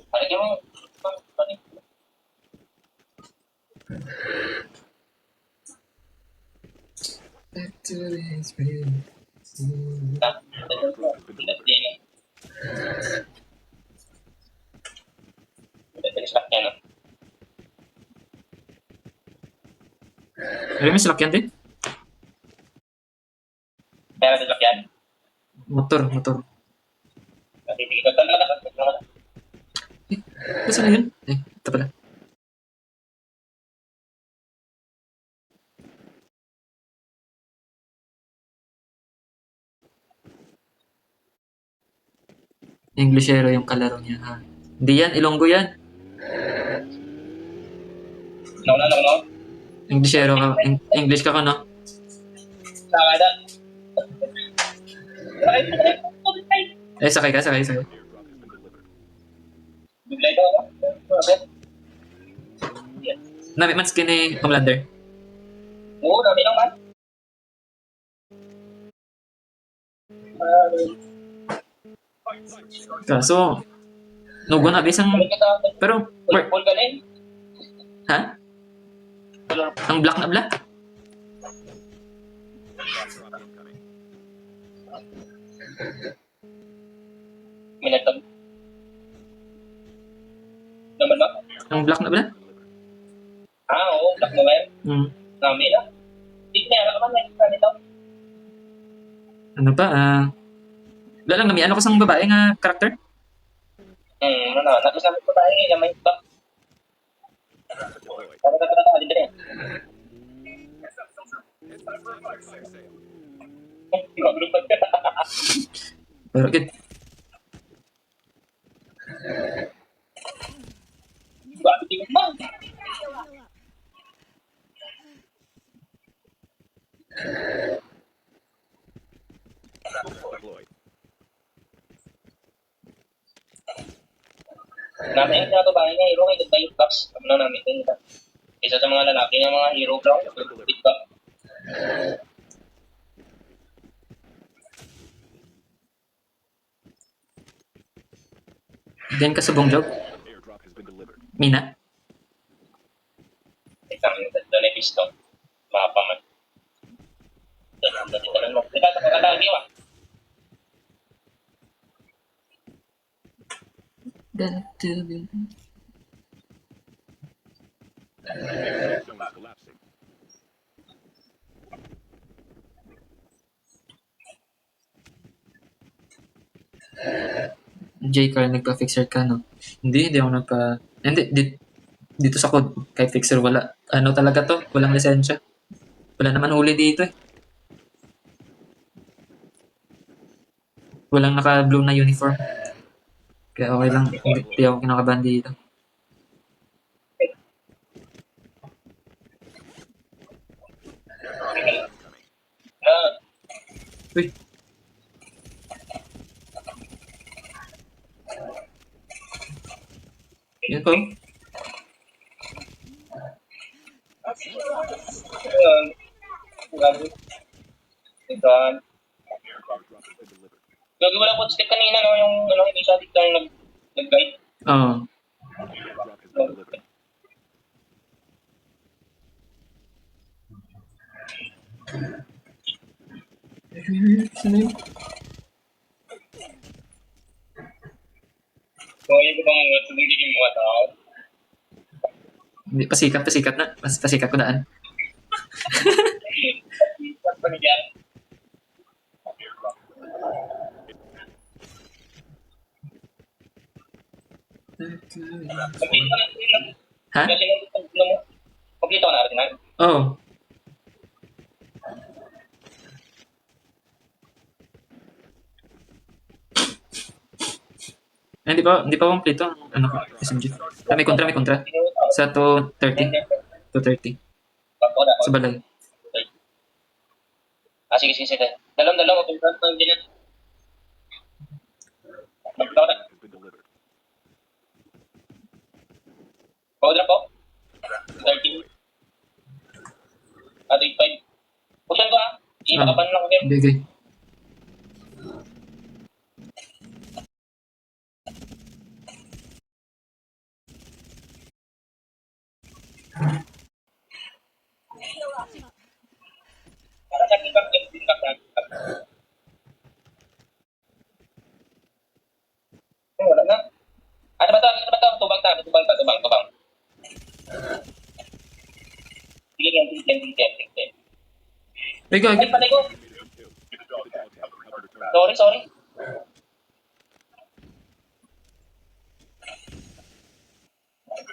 Parang yung alam mo, salakyan din? Kaya sasakyan. Motor. Natitigil ka talaga. Basta na yun? Eh, ito pala. Englishero yung kalaro niya. Ha? Hindi yan, Ilonggo yan. No. Englishero ka. English ka no? Sa kada. Eh, sakay ka. Airdrop has been delivered. Bigla ito. Nami man skin ni Homelander. Oo, dami lang man. Kaso, nugo na bisang... Pero, Full ka na eh. ha? Ang black na black? Airdrop incoming. Minatag. Naman ba? Ang black na black? Oo, black na ba yan? Hmm. Dami lang. Hindi na naman na nito. Ano pa? Wala lang nami. Ano ko sang babae nga karakter? Nakisabi ko tayo ngayon, may iba. Deployed. Alin din eh. Fire sale. Gumulupad ka. Pero kid. Ba't di mo ba? Deployed. Namin yung babae nga, hero, may ganda yung box. Ano namin din. Isa sa mga lalaki ng mga hero bro. Diba? Diyan ka sa Bong Job? Airdrop has been delivered. Mina? Isang doon ay pistol. Mapa man. Dito mo. Dito sa pagkatagi mo. Zone is collapsing. J. Carl, nagpa-fixer ka, no? Hindi ako nagpa... Hindi, dito sa code, kay fixer wala. Ano talaga to? Walang lisensya. Wala naman huli dito eh. Walang naka-blue na uniform. Kaya okay lang. Hindi ako kinakabahan dito. Ah, Uy. Yun po. Gago. Ikan. Airdrop has been delivered. Gago wala po step kanina no yung ano hindi sa dito nag-guide. Oo. Airdrop has been delivered. Sino yun? So yun ko bang sabihin mo tao. Hindi, pasikat na. Pasikat ko daan. What pa niya? Ha? Kasi mo. Kompleto na rin na. Oo. Hindi pa kompleto ang ano ko, SMG. Ah, may kontra. Sa 230. 230. Sa balay. Ah, sige. Dalawang open front ng ganyan. Magkakaroon na. Has been delivered. Powder po. 13. Ah, 35. Pusan ko ah. Hindi nakapan lang ako. Bigay. Para sa feedback na. Wala na. Ano ba to? Tubang. Sige. Bigay. Ay, patay ko. The dog tag has been returned. Sorry.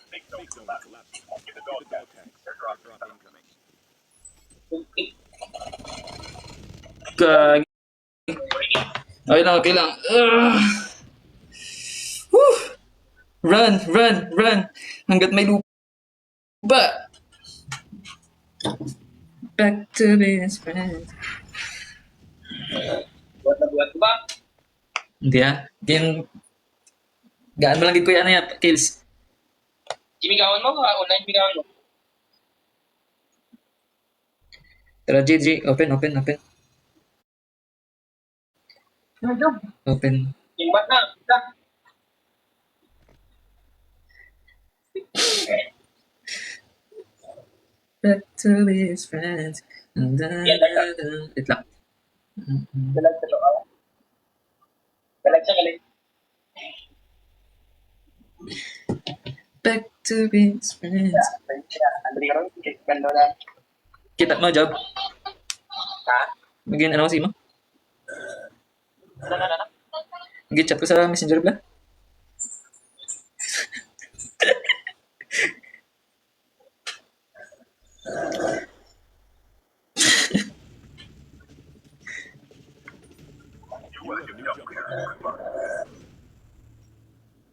Fake zone is collapsing. Get the dog tags. Airdrop incoming. Kag... Okay lang. Whew! Run! Hanggat may lupa. Back to best friends. Buat ba? Hindi Gaan mo lang gid ko yan kills. Simigawan mo, online bigawan mo. Tara, GG. Open. Open. Timbat na. Isa. Back to best friends. Wait lang. Dalag sa loob. Dalag sa galing. Back to best friends. Andri ka rin. Ganda na. Kita mo, Job? Ha? Maging ano si mo? Ano? Maging chat ko sa messenger ba?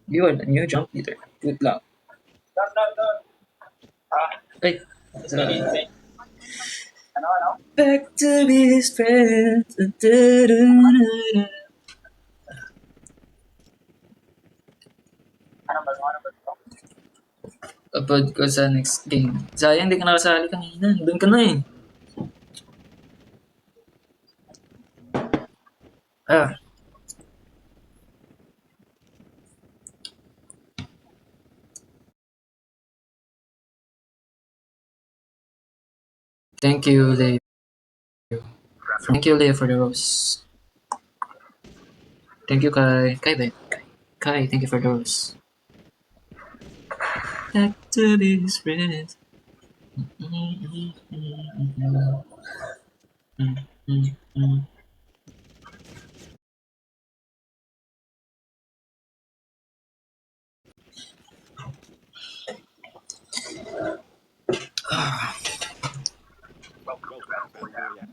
You are the new jump leader. Good luck. Down. Ah, Ay, sa... ano? Back to best friends. Ano ba? Upload ko sa next game. Sayang, hindi ka nakasali kanina. Doon ka na eh. Ah. Thank you, Leo. Thank you, Leo, for the rose. Thank you, Kai. Kai, ba? Kai, thank you for the rose. Back to this friends. Welcome to Battle Royale.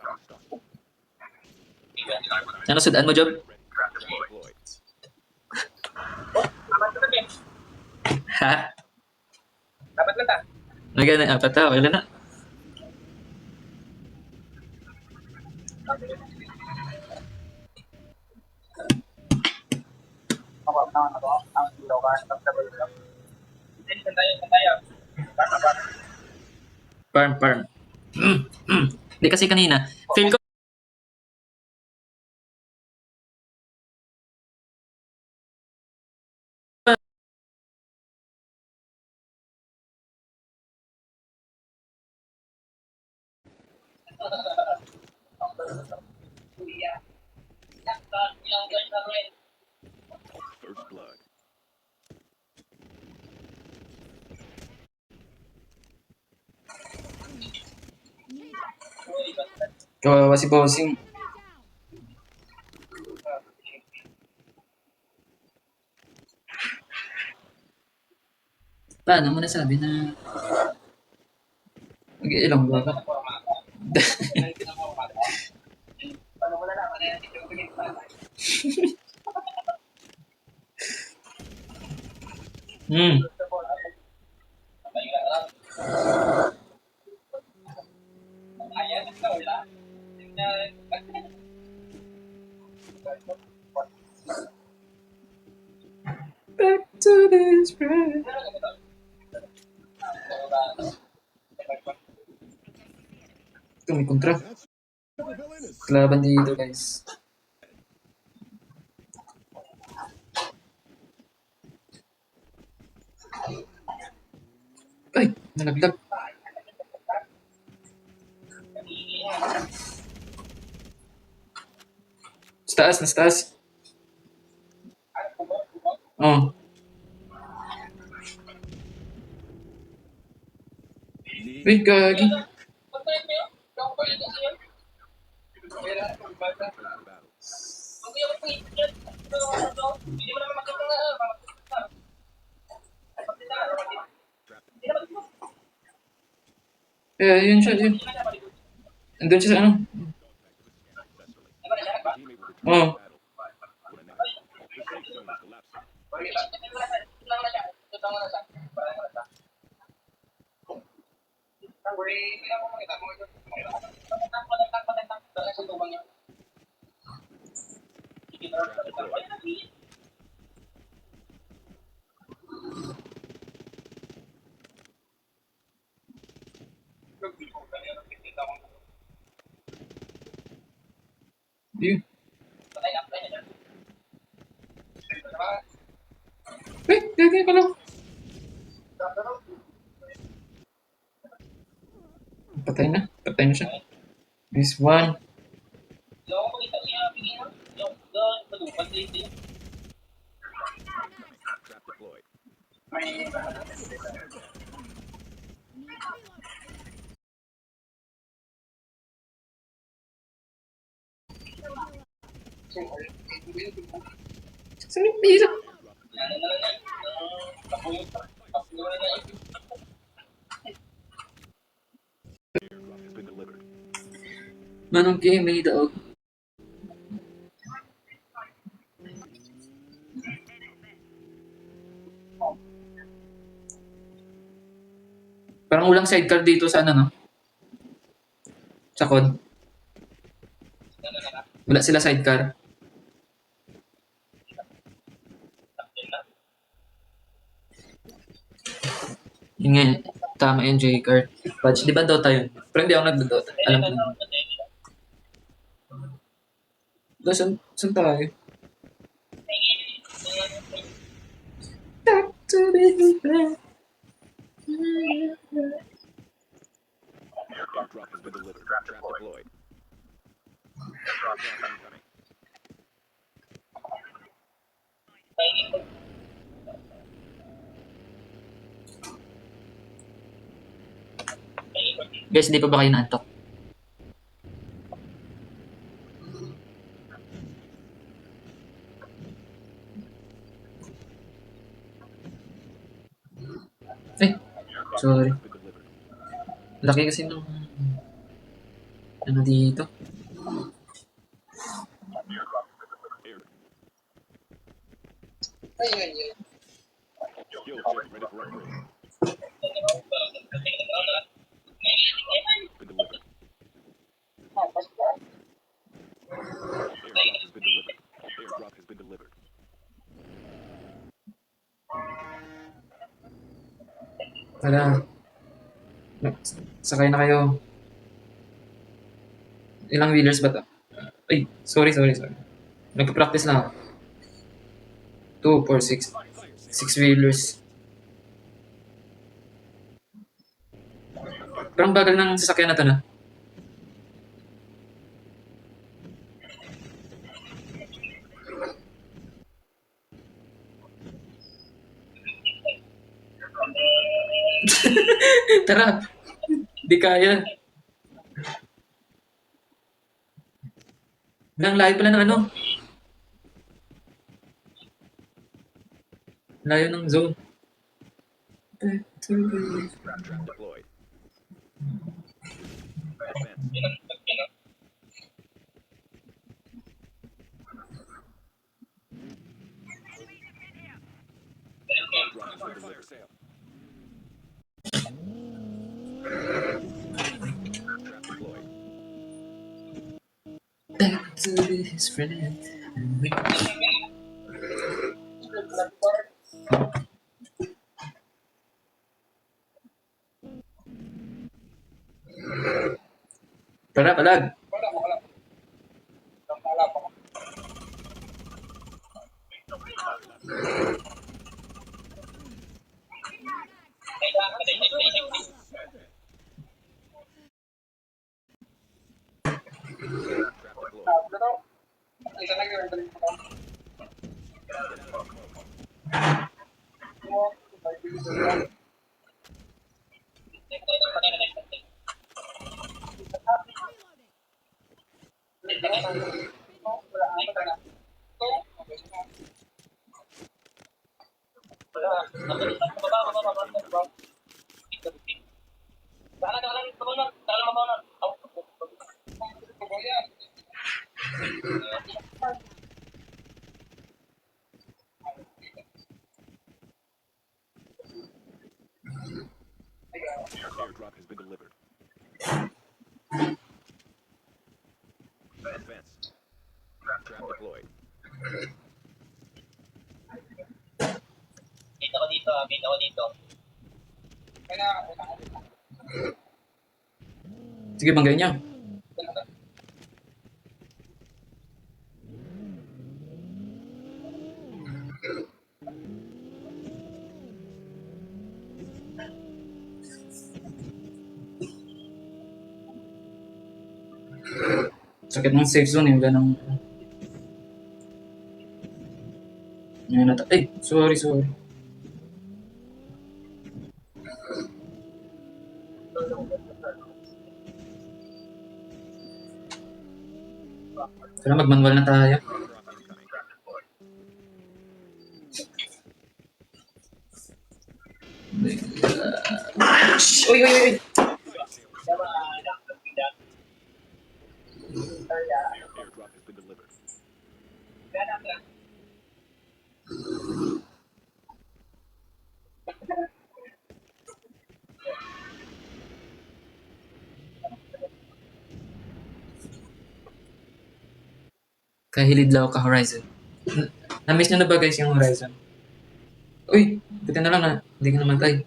Round start. Ano sudan mo, Job? Trap deployed. Ha? Dapat na ta. Magana, apat na, wala na. Ako, ang ilaw ka, comfortable lang. Hindi, santayo. Baka. Farm. Hindi kasi kanina, feel ko First blood. kawawa si Bossing. Paano mo nasabi na mag-iilong ba ka? Paano mo nalaman na yan? Ito yung Hmm. Back to this friend. Ito, may kontra. Kalaban dito, guys. Ay, nalaglag. Sa taas. Oh. Uy, gagi. Eh, yun siya, yun. Andun siya sa ano. Teammate will return Oh. to battle. For the next. The safe zone is collapsing. Trap deployed. Yun. Uy, gagi ka lang. Patay na siya. This one. Trap deployed. Saan yung pila? Airdrop has been delivered. Manong game, may daog. Parang ulang sidecar dito sa ano, no? Sa COD. Wala sila sidecar. Yun nga, tama yun, J-card. Patch, di ba Dota yun? Pero hindi ako nagdo-Dota. Alam ko naman. Saan tayo? Back to the friend. Guys, di pa ba kayo naantok? Ay, sorry. Been delivered. Laki kasi ng ano dito. Air. Ayun, yun. Skill check ready for upgrade. Been delivered. Airdrop has been delivered. Tara. Sakay na kayo. Ilang wheelers ba to? Ay, sorry. Nagpa-practice na ako. 2, 4, 6. 6 wheelers. Parang bagal ng sasakyan na to na. Tara. Di kaya. Ang layo pala ng ano. Layo ng zone. Trap deployed. Advance. Airdrop has been delivered. Sale. Trap deployed. Back to his friend. Tara, palag. Wala. Wala pa. Trap deployed. Pero, isa lang yung dali ko. Airdrop has been delivered. Advance. Trap deployed. Dito ako dito. Sige, banggain niyo. Sakit ng safe zone eh. Wala nang... Ngayon na Ay, sorry. Tara, mag-manual na tayo. Uy! Airdrop has been delivered. Kahilid lang ako ka Horizon. Na-miss nyo na ba guys yung Horizon? Uy, buti na lang na hindi ka namatay.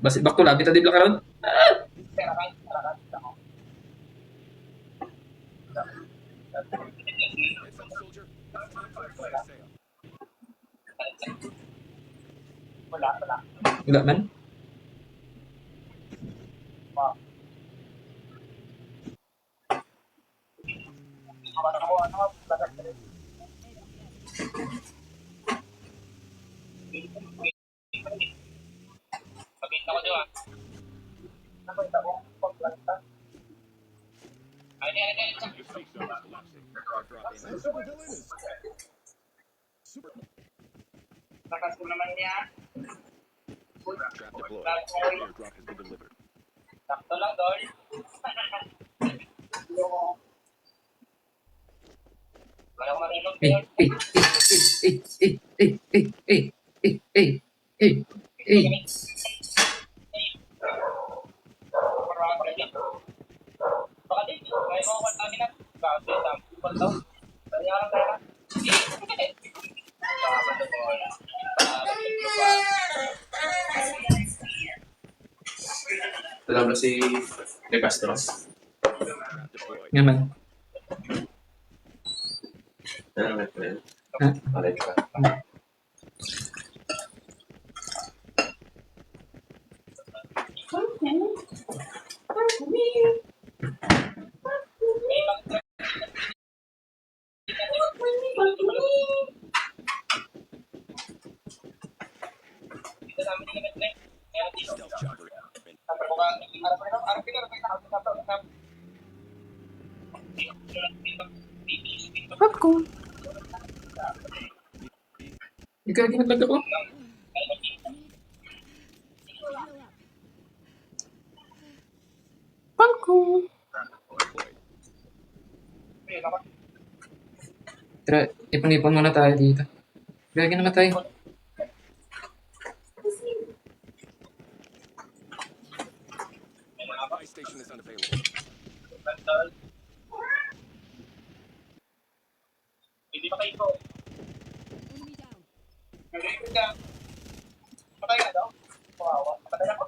Basi back to labi tadi belakang. Heads up, soldier. It's time for a fire sale. Wala man. Mabit ako doon. Nakita ko pagplanta. Ay, Your safe zone is collapsing. Airdrop in. Super villain is super. Takas ko naman niya. Trap deployed. Airdrop has been delivered. Sakto lang, Dol. Wala ko marunong Eh, yun. eh, eh, eh, eh, eh, eh, eh, eh, eh. Baka din, may mga kami na. Grabe, dami ko daw. Kaya lang tayo. Alam na si De Castro. Trap deployed. Naman. Ano na yun? Ha? Alay ka. Dito namin nilagay na. Kaya dito. Stealth chopper. in. Popcorn. Ikaw lagi naglag ako. Popcorn. Deployed. Tara, ipon-ipon muna tayo dito. Gagi naman tayo. Buy station is unavailable. Hindi pa kayo. Enemy down. Nag-record ka. Patay ka daw. Kawawa. Patay ako.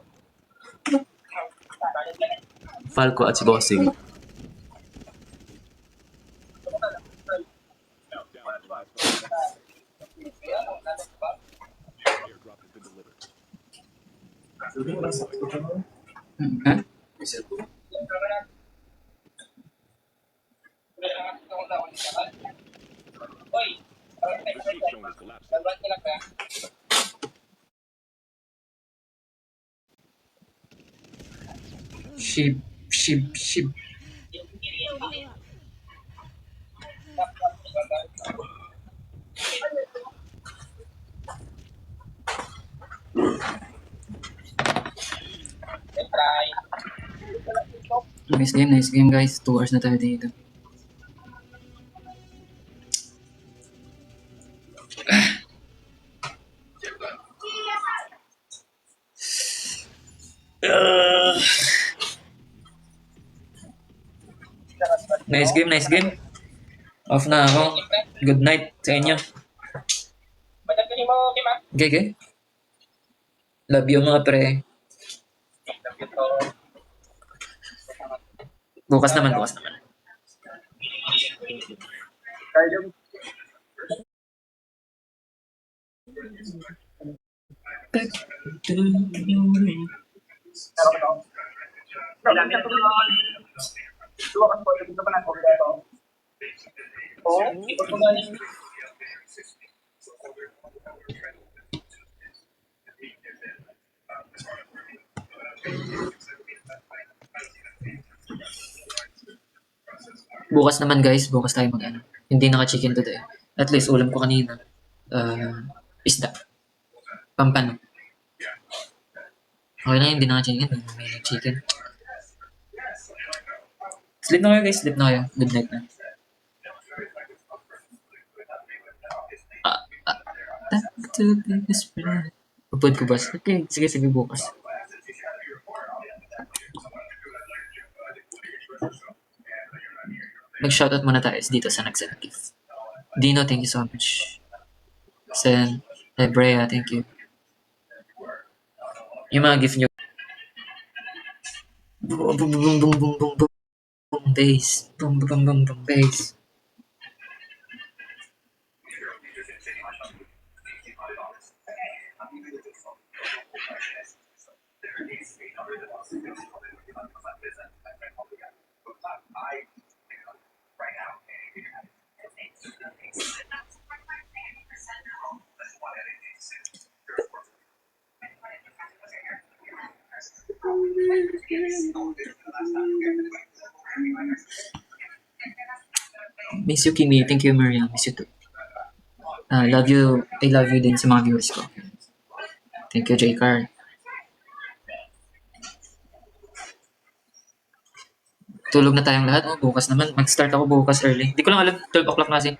Falco at si Bossing. Down to the last five. Airdrop has been delivered. Ha? Oy! Your safe zone is collapsing. Nagbat ka lang ka. Ship, ship, ship. Try. Nice game guys. 2 hours na tayo dito. Nice game. Off na ako. Good night sa inyo. Madagdagan mo, di ba? Okay. Love you mga pre. Bukas naman. Kailangan ko naman. Dua kan po, dito pa lang ko dito. Oo, ito po galing. Bukas naman guys, bukas tayo mag-ano. Hindi naka-chicken today. At least ulam ko kanina. Isda. Pampano. Okay lang, hindi naka-chicken. May chicken. Sleep na kayo guys, sleep na kayo. Good night na. Back to this friend. Upod ko boss. Okay, sige bukas. Mag-shoutout muna tayo dito sa nagsend gift. Dino, thank you so much. Sen, Hebrea, thank you. Yung mga gift nyo. Boom, boom, boom, boom, boom, boom, boom, boom, bass. Boom, boom, boom, boom, bass. Miss you, Kimi. Thank you, Maria. Miss you too. Love you. I love you din sa mga viewers ko. Thank you, J-Car. Tulog na tayong lahat. Oh, bukas naman. Mag-start ako bukas early. Hindi ko lang alam. 12 o'clock na kasi.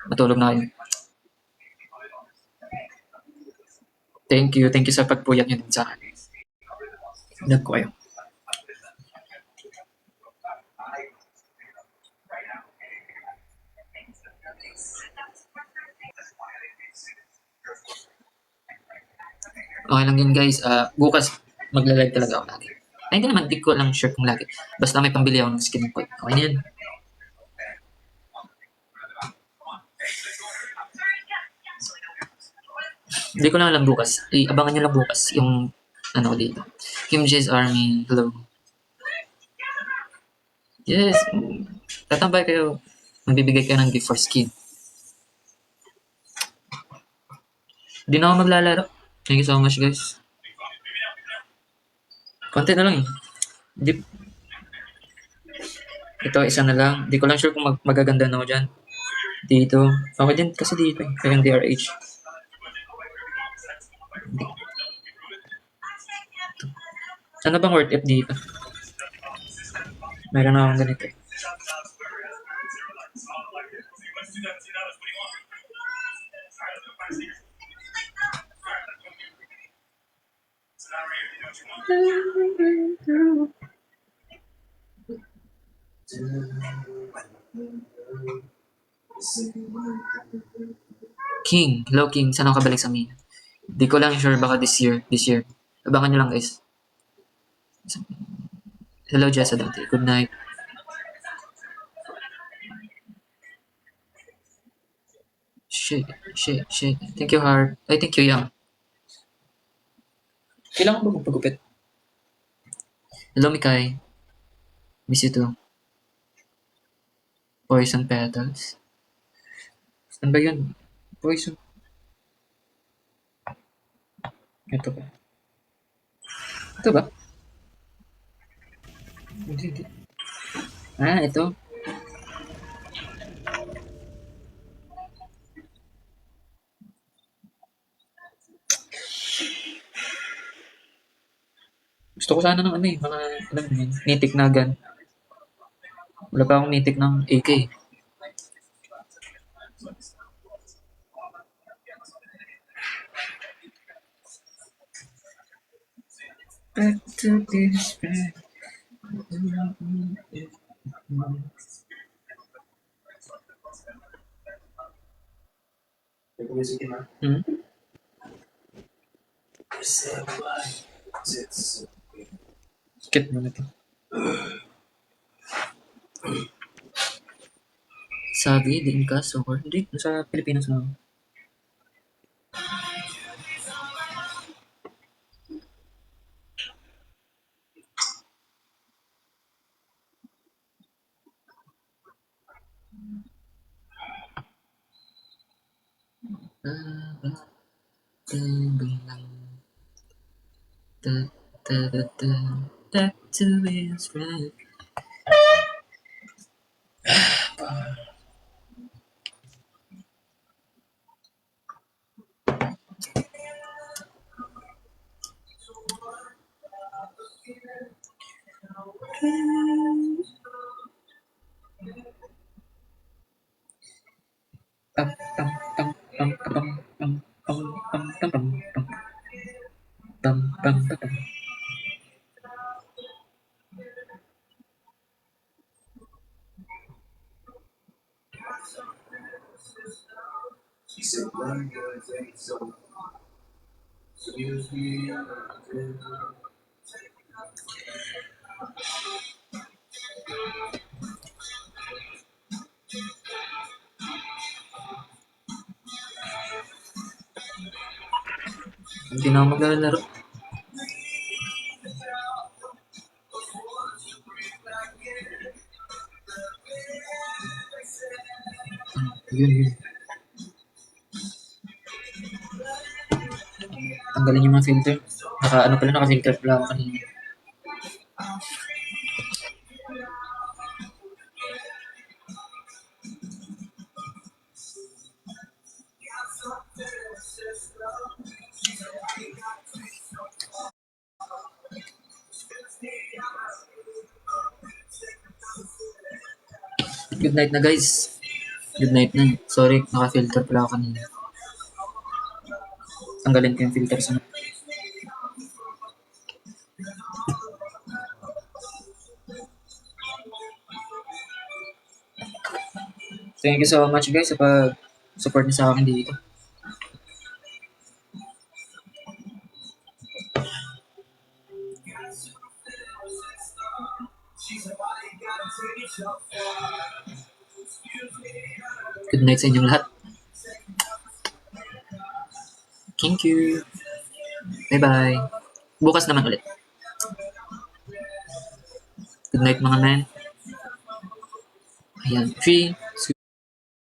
Matulog na kayo. Thank you. Thank you sa pagpuyat nyo din sa akin. Love ko kayo. Okay lang yun guys. Bukas magla-live talaga ako lagi. Ay hindi naman, di ko lang sure kung lagi. Basta may pambili ako ng skin code. Okay na yan. Hindi ko lang alam bukas. Abangan nyo lang bukas yung ano dito. Kim J's Army. Hello. Yes. Tatambay kayo. Magbibigay kayo ng gift for skin. Hindi na ako maglalaro. Thank you so much guys. Konti na lang eh. Di... Ito, isa na lang. Di ko lang sure kung magaganda na ako dyan. Dito. Okay din kasi dito eh. Kaya yung DRH. Ano bang worth it dito? Meron na akong ganito eh. King, hello King, saan ako kabalik sa amin? Di ko lang sure, baka this year. Abangan nyo lang guys. Hello Jessa Dante, good night. Shit. Thank you Heart. Ay, thank you Yang. Kailangan ba magpagupit? Hello Mikay. Miss you too. Poison petals. Saan ba yun? Poison. Ito ba? Ito ba? Hindi. Ito. Gusto ko sana ng ano eh, mga, alam mo yun, nitik na gun. Wala pa akong nitik ng AK. Back to this bed. Hmm? Skip mo na ito. Sabi, din ka, soccer. Hindi, nasa Pilipinas na ako. Back to his right. Hindi na ako maglalaro. Yun. Tanggalin yung mga filter. Naka-filter pala ako kanina. Good night na guys. Good night na. Sorry, naka-filter pala ako kanina. Tanggalin ko yung filter sa Thank you so much guys sa pag-support niyo sa akin dito. Good night sa inyong lahat. Thank you. Bye-bye. Bukas naman ulit. Good night mga men. Ayan. 3,